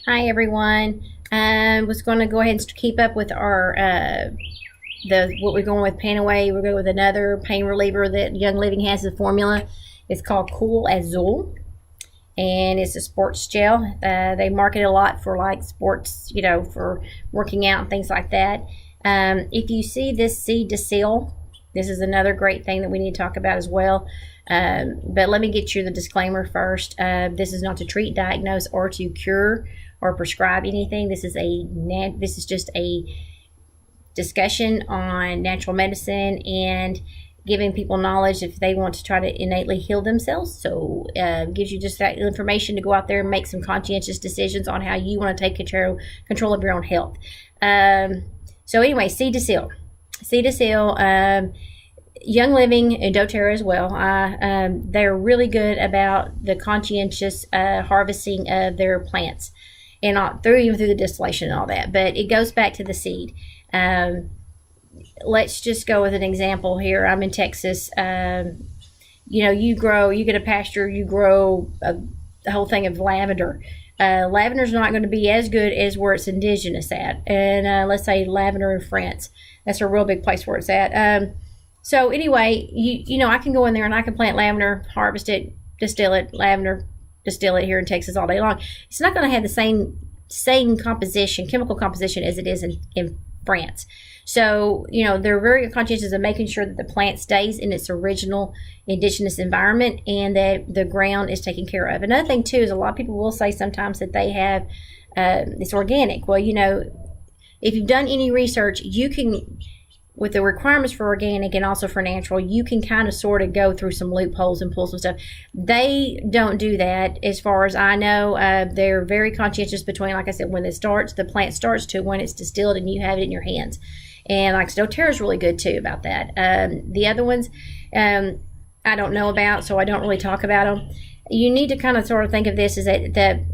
Hi everyone. Was going to go ahead and keep up with our what we're going with pain away. We're going with another pain reliever that Young Living has. The formula. It's called Cool Azul, and it's a sports gel. They market it a lot for like sports, for working out and things like that. If you see this seed to seal, this is another great thing that we need to talk about as well. But let me get you the disclaimer first. This is not to treat, diagnose, or to cure or prescribe anything. This is just a discussion on natural medicine and giving people knowledge if they want to try to innately heal themselves. So gives you just that information to go out there and make some conscientious decisions on how you want to take control of your own health. So anyway, seed to seal. Young Living and doTERRA as well. They're really good about the conscientious harvesting of their plants, and even through the distillation and all that. But it goes back to the seed. Let's just go with an example here. I'm in Texas. You get a pasture, you grow the whole thing of lavender. Lavender's not going to be as good as where it's indigenous at. And let's say lavender in France. That's a real big place where it's at. So anyway, I can go in there and I can plant lavender, harvest it, distill it, distill it here in Texas all day long. It's not going to have the same chemical composition as it is in France. So, they're very conscientious of making sure that the plant stays in its original indigenous environment and that the ground is taken care of. Another thing too is a lot of people will say sometimes that they have it's organic. Well, if you've done any research, you can, with the requirements for organic and also for natural, you can kind of sort of go through some loopholes and pull some stuff. They don't do that as far as I know. They're very conscientious between, like I said, when the plant starts to when it's distilled and you have it in your hands. And like doTERRA is really good too about that. The other ones I don't know about, so I don't really talk about them. You need to kind of sort of think of this as that the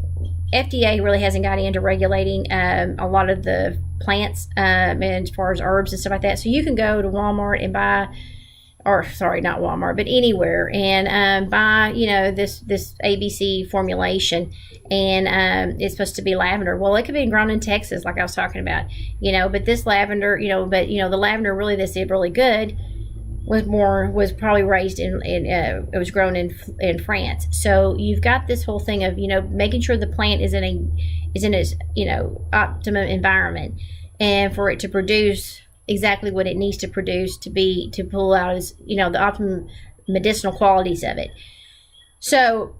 FDA really hasn't got into regulating a lot of the plants and as far as herbs and stuff like that. So you can go to Walmart and buy, or sorry, not Walmart, but anywhere, and buy, this ABC formulation, and it's supposed to be lavender. Well, it could be grown in Texas, like I was talking about, but this lavender, the lavender really that's really good was probably raised it was grown in France. So you've got this whole thing of making sure the plant is in its optimum environment, and for it to produce exactly what it needs to produce to pull out is the optimum medicinal qualities of it. So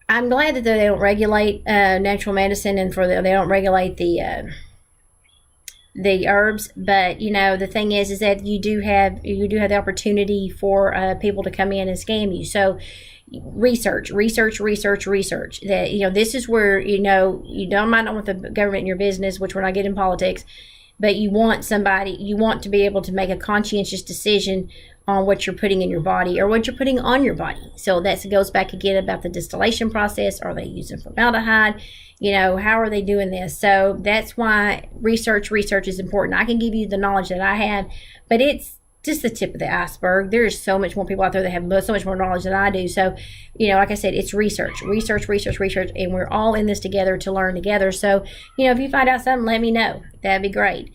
I'm glad that they don't regulate natural medicine, and they don't regulate the herbs, but the thing is that you do have the opportunity for people to come in and scam you. So research that this is where you might not want the government in your business, which we're not getting in politics, but you want to be able to make a conscientious decision on what you're putting in your body or what you're putting on your body. So that goes back again about the distillation process. Are they using formaldehyde? How are they doing this? So that's why research is important. I can give you the knowledge that I have, but it's just the tip of the iceberg. There's so much more people out there that have so much more knowledge than I do. So, like I said, it's research, and we're all in this together to learn together. So, if you find out something, let me know. That'd be great.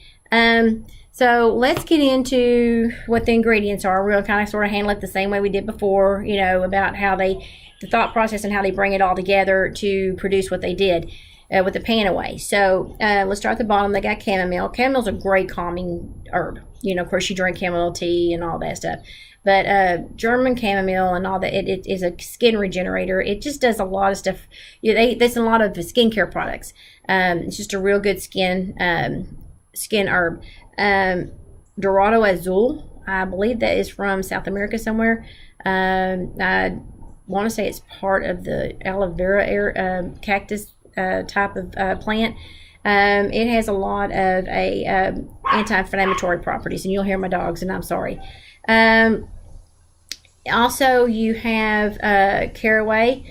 So let's get into what the ingredients are. We'll kind of sort of handle it the same way we did before, about how the thought process and how they bring it all together to produce what they did with the Panaway. So let's start at the bottom. They got chamomile. Chamomile's a great calming herb. Of course, you drink chamomile tea and all that stuff. But German chamomile and all that, it is a skin regenerator. It just does a lot of stuff. There's a lot of skincare products. It's just a real good skin herb. Dorado Azul, I believe that is from South America somewhere. I want to say it's part of the aloe vera cactus type of plant. It has a lot of anti-inflammatory properties, and you'll hear my dogs, and I'm sorry. Also, you have caraway,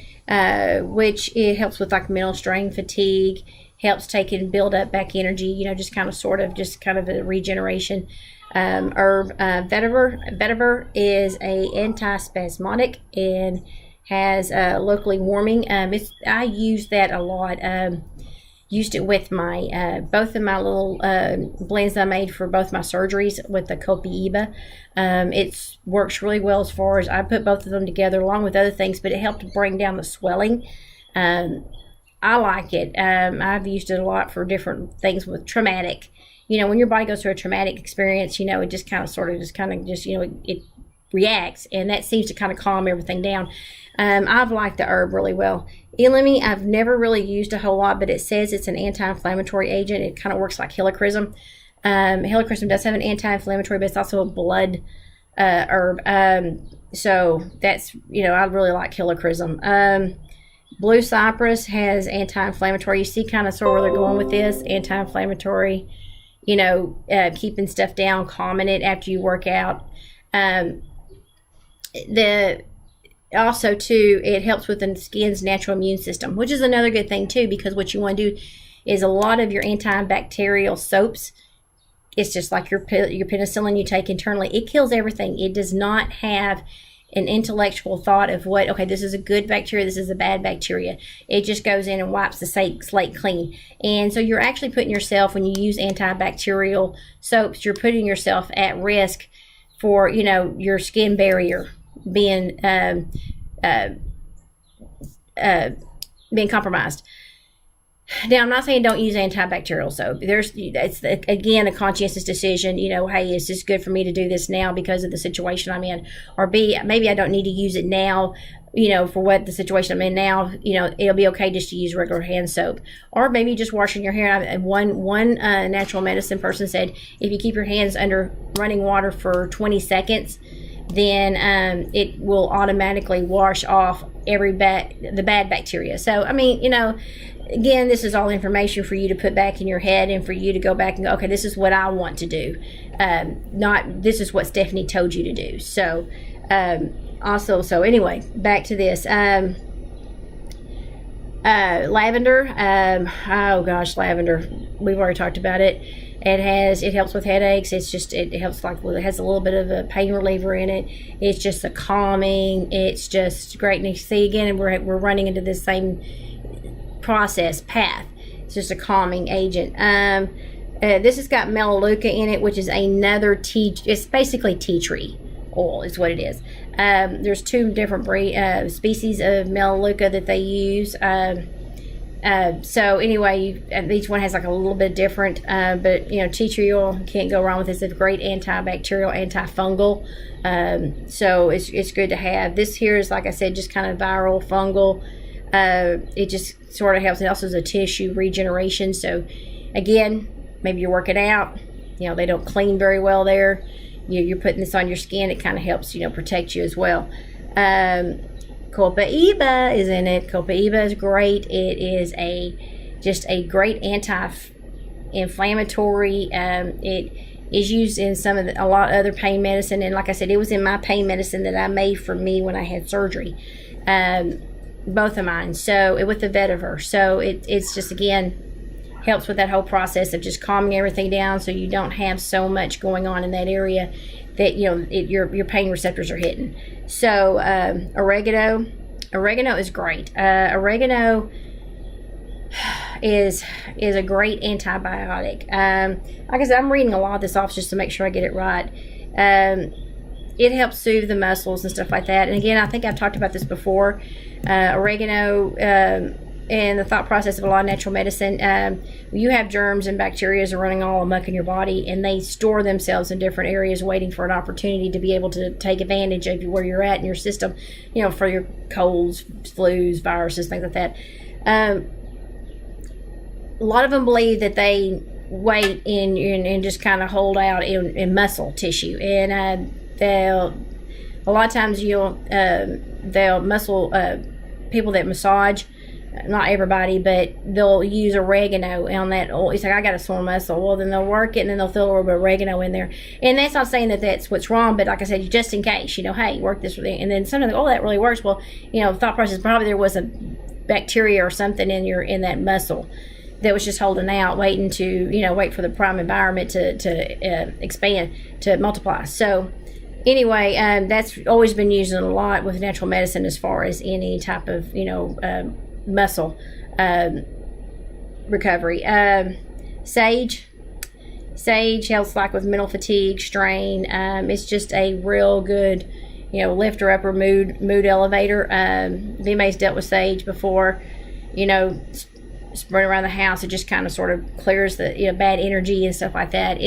which it helps with like mental strain, fatigue, helps take and build up back energy, just kind of a regeneration herb. Vetiver is a antispasmodic and has locally warming. I use that a lot. used it with my both of my little blends that I made for both my surgeries with the Copaiba. It works really well as far as I put both of them together along with other things, but it helped bring down the swelling. I like it. I've used it a lot for different things with traumatic. When your body goes through a traumatic experience, it just kind of it reacts, and that seems to kind of calm everything down. I've liked the herb really well. Elemi, I've never really used a whole lot, but it says it's an anti-inflammatory agent. It kind of works like helichrysum. Helichrysum does have an anti-inflammatory, but it's also a blood herb. So that's, I really like helichrysum. Blue cypress has anti-inflammatory. You see kind of sort of where they're going with this. Anti-inflammatory, keeping stuff down, calming it after you work out. Also, too, it helps with the skin's natural immune system, which is another good thing, too, because what you want to do is a lot of your antibacterial soaps, it's just like your penicillin you take internally. It kills everything. It does not have an intellectual thought of this is a good bacteria, this is a bad bacteria. It just goes in and wipes the slate clean. And so you're actually putting yourself, when you use antibacterial soaps, you're putting yourself at risk for, your skin barrier being compromised. Now, I'm not saying don't use antibacterial soap. It's again a conscientious decision. Hey, is this good for me to do this now because of the situation I'm in? Or B, maybe I don't need to use it now. For what the situation I'm in now. It'll be okay just to use regular hand soap, or maybe just washing your hair. And one natural medicine person said if you keep your hands under running water for 20 seconds. Then it will automatically wash off the bad bacteria. So, again, this is all information for you to put back in your head and for you to go back and go, okay, this is what I want to do. Not this is what Stephanie told you to do. So, anyway, back to this. Lavender. Lavender. We've already talked about it. It helps with headaches. It helps it has a little bit of a pain reliever in it. It's just a calming. It's just great. And you see again, we're running into this same path. It's just a calming agent. This has got melaleuca in it, which is another tea. It's basically tea tree oil is what it is. There's two different species of melaleuca that they use. So anyway, each one has like a little bit different, but tea tree oil, can't go wrong with this. It's a great antibacterial, antifungal. So it's good to have. This here is, like I said, just kind of viral, fungal. It just sort of helps. It also is a tissue regeneration. So again, maybe you're working out, they don't clean very well there. You're putting this on your skin. It kind of helps, protect you as well. Copaiba is in it. Copaiba is great. It is just a great anti-inflammatory. It is used in a lot of other pain medicine, and like I said, it was in my pain medicine that I made for me when I had surgery. Both of mine. So with the vetiver. So it's just again helps with that whole process of just calming everything down, so you don't have so much going on in that area that your pain receptors are hitting. So oregano is great. Oregano is a great antibiotic. Like I said, I'm reading a lot of this off just to make sure I get it right. It helps soothe the muscles and stuff like that. And again, I think I've talked about this before. Oregano and the thought process of a lot of natural medicine. You have germs and bacteria are running all amok in your body, and they store themselves in different areas waiting for an opportunity to be able to take advantage of where you're at in your system, for your colds, flus, viruses, things like that. A lot of them believe that they wait and just kind of hold out in muscle tissue, and a lot of times they'll muscle people that massage. Not everybody, but they'll use oregano on that oil. It's like, I got a sore muscle. Well, then they'll work it, and then they'll throw a little bit of oregano in there. And that's not saying that that's what's wrong, but like I said, just in case, hey, work this with it. And then sometimes, that really works. Well, the thought process, probably there was a bacteria or something in that muscle that was just holding out, waiting to, wait for the prime environment to expand, to multiply. So anyway, that's always been used a lot with natural medicine as far as any type of, muscle. recovery. Sage. Sage helps like with mental fatigue, strain. It's just a real good, lifter upper mood elevator. If anybody's dealt with sage before, spread around the house, it just kind of sort of clears the bad energy and stuff like that.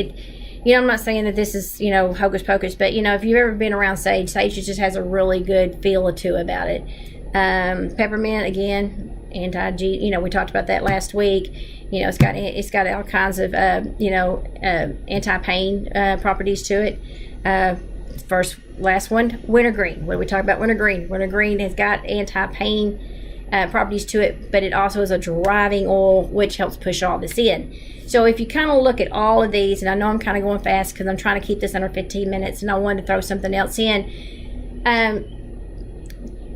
I'm not saying that this is hocus pocus, but if you've ever been around sage just has a really good feel to it about it. Peppermint, again, we talked about that last week. It's got all kinds of anti-pain properties to it. Last one, wintergreen. When we talk about wintergreen, wintergreen has got anti-pain properties to it, but it also is a driving oil which helps push all this in. So if you kind of look at all of these, and I know I'm kind of going fast because I'm trying to keep this under 15 minutes, and I wanted to throw something else in.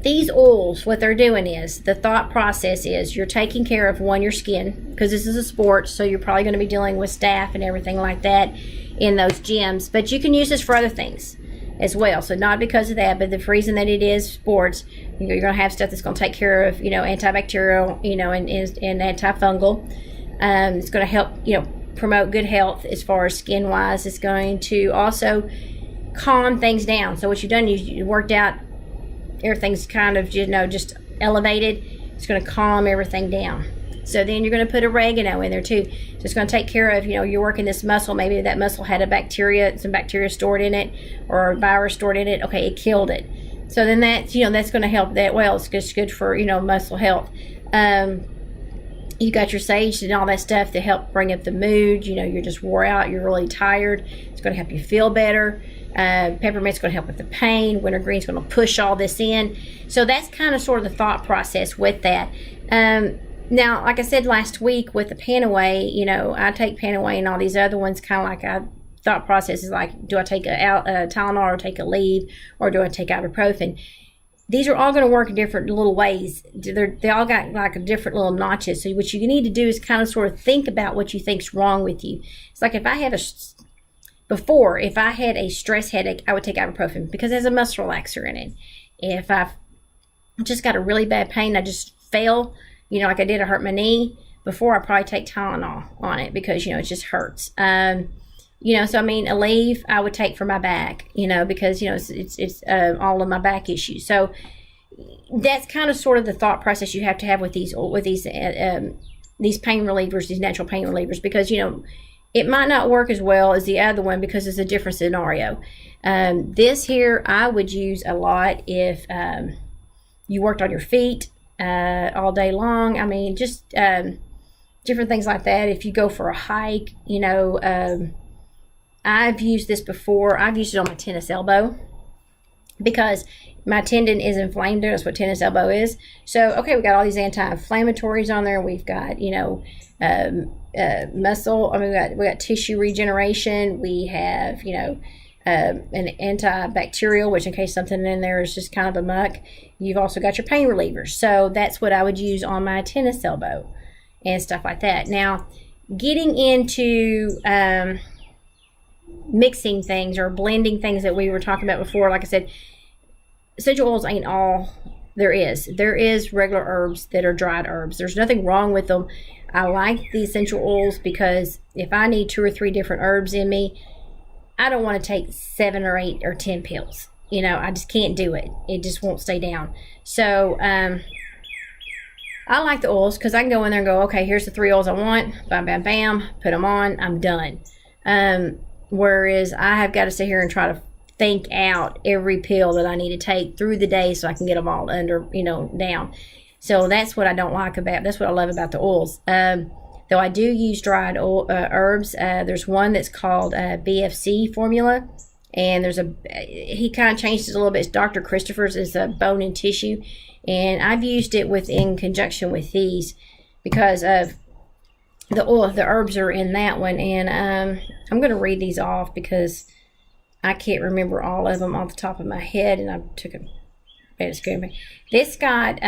These oils, what they're doing is, the thought process is you're taking care of, one, your skin, because this is a sport, so you're probably going to be dealing with staff and everything like that in those gyms. But you can use this for other things as well. So not because of that, but the reason that it is sports, you're going to have stuff that's going to take care of, antibacterial, and antifungal. It's going to help, promote good health as far as skin-wise. It's going to also calm things down. So what you've done, you worked out, everything's kind of, just elevated. It's going to calm everything down. So then you're going to put oregano in there too. So it's going to take care of, you're working this muscle. Maybe that muscle had some bacteria stored in it, or a virus stored in it. Okay, it killed it. So then that's going to help that. Well, it's just good for, muscle health. You got your sage and all that stuff to help bring up the mood. You're just wore out. You're really tired. It's going to help you feel better. Peppermint's going to help with the pain. Wintergreen's going to push all this in. So that's kind of sort of the thought process with that. Now, like I said last week with the Panaway, I take Panaway and all these other ones kind of like thought process is like, do I take a Tylenol or take a Aleve, or do I take ibuprofen? These are all going to work in different little ways. They all got like different little notches. So what you need to do is kind of sort of think about what you think's wrong with you. It's like if I had a stress headache, I would take ibuprofen because it has a muscle relaxer in it. If I've just got a really bad pain, I just fell, like I did, I hurt my knee before, I probably take Tylenol on it because, it just hurts. So Aleve I would take for my back, because, it's all of my back issues. So that's kind of sort of the thought process you have to have with these pain relievers, these natural pain relievers, because, it might not work as well as the other one because it's a different scenario. This here I would use a lot if you worked on your feet all day long. Just different things like that. If you go for a hike, I've used this before. I've used it on my tennis elbow because my tendon is inflamed. That's what tennis elbow is. So, okay, we got all these anti-inflammatories on there. We've got, muscle. We got tissue regeneration. We have, an antibacterial, which in case something in there is just kind of a muck. You've also got your pain relievers. So that's what I would use on my tennis elbow and stuff like that. Now, getting into mixing things or blending things that we were talking about before, like I said, essential oils ain't all there is. There is regular herbs that are dried herbs. There's nothing wrong with them. I like the essential oils because if I need 2 or 3 different herbs in me, I don't want to take 7 or 8 or 10 pills. I just can't do it. It just won't stay down. So I like the oils because I can go in there and go, okay, here's the 3 oils I want. Bam, bam, bam. Put them on. I'm done. Whereas I have got to sit here and try to think out every pill that I need to take through the day so I can get them all under, down. So that's what I don't like that's what I love about the oils. Though I do use dried herbs. There's one that's called BFC formula. And he kind of changed it a little bit. It's Dr. Christopher's is a bone and tissue. And I've used it in conjunction with these because of the herbs are in that one. And I'm going to read these off because I can't remember all of them off the top of my head. And I took a bad screen. This got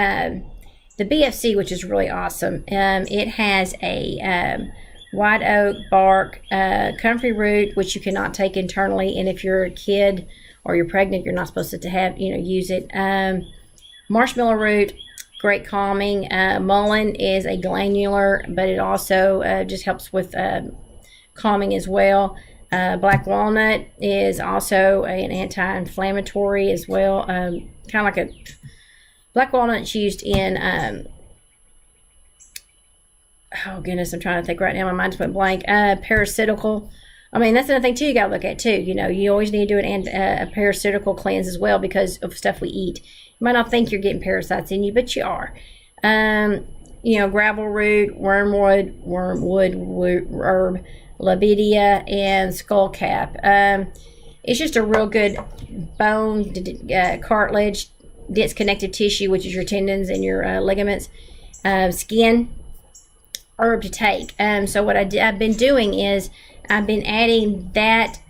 the BFC, which is really awesome. It has a white oak bark, comfrey root, which you cannot take internally. And if you're a kid or you're pregnant, you're not supposed to have, use it. Marshmallow root, great calming. Mullein is a glandular, but it also just helps with calming as well. Black walnut is also an anti-inflammatory as well. Kind of like a black walnut's used in oh goodness, I'm trying to think right now. My mind just went blank. Parasitical. I mean, that's another thing too you got to look at too. You know, you always need to do a parasitical cleanse as well because of stuff we eat. You might not think you're getting parasites in you, but you are. You know, gravel root, wormwood herb, lebedia, and skullcap. It's just a real good bone, cartilage, dense connective tissue, which is your tendons and your ligaments, skin herb to take. So what I've been doing is I've been adding that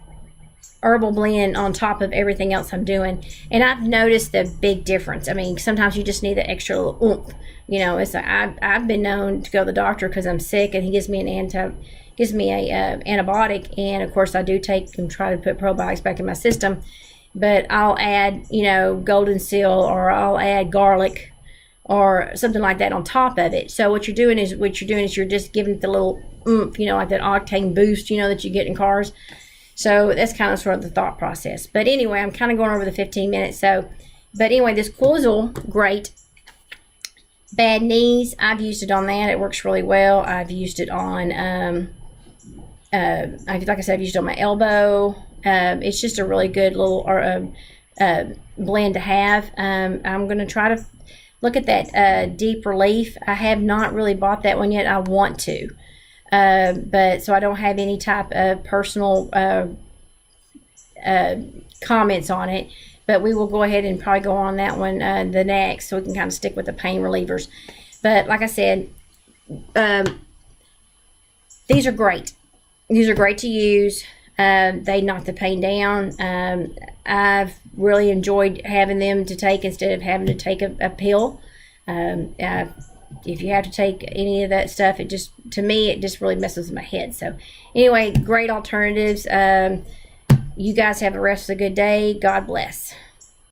herbal blend on top of everything else I'm doing, and I've noticed the big difference. I mean, sometimes you just need the extra little oomph. You know, it's like I've been known to go to the doctor because I'm sick, and he gives me a antibiotic, and of course I do take and try to put probiotics back in my system, but I'll add, you know, golden seal, or I'll add garlic or something like that on top of it. So what you're doing is you're just giving it the little oomph, you know, like that octane boost, you know, that you get in cars. So that's kind of sort of the thought process. But anyway, I'm kind of going over the 15 minutes. So, but anyway, this Azul, great. Bad knees, I've used it on that. It works really well. I've used it on, like I said, I've used it on my elbow. It's just a really good little blend to have. I'm going to try to look at that deep relief. I have not really bought that one yet. I want to. But so I don't have any type of personal comments on it, but we will go ahead and probably go on that one the next, so we can kind of stick with the pain relievers. But like I said, these are great. These are great to use. They knock the pain down. I've really enjoyed having them to take instead of having to take a pill. If you have to take any of that stuff, it just, to me, it just really messes with my head. So anyway, great alternatives. You guys have the rest of a good day. God bless.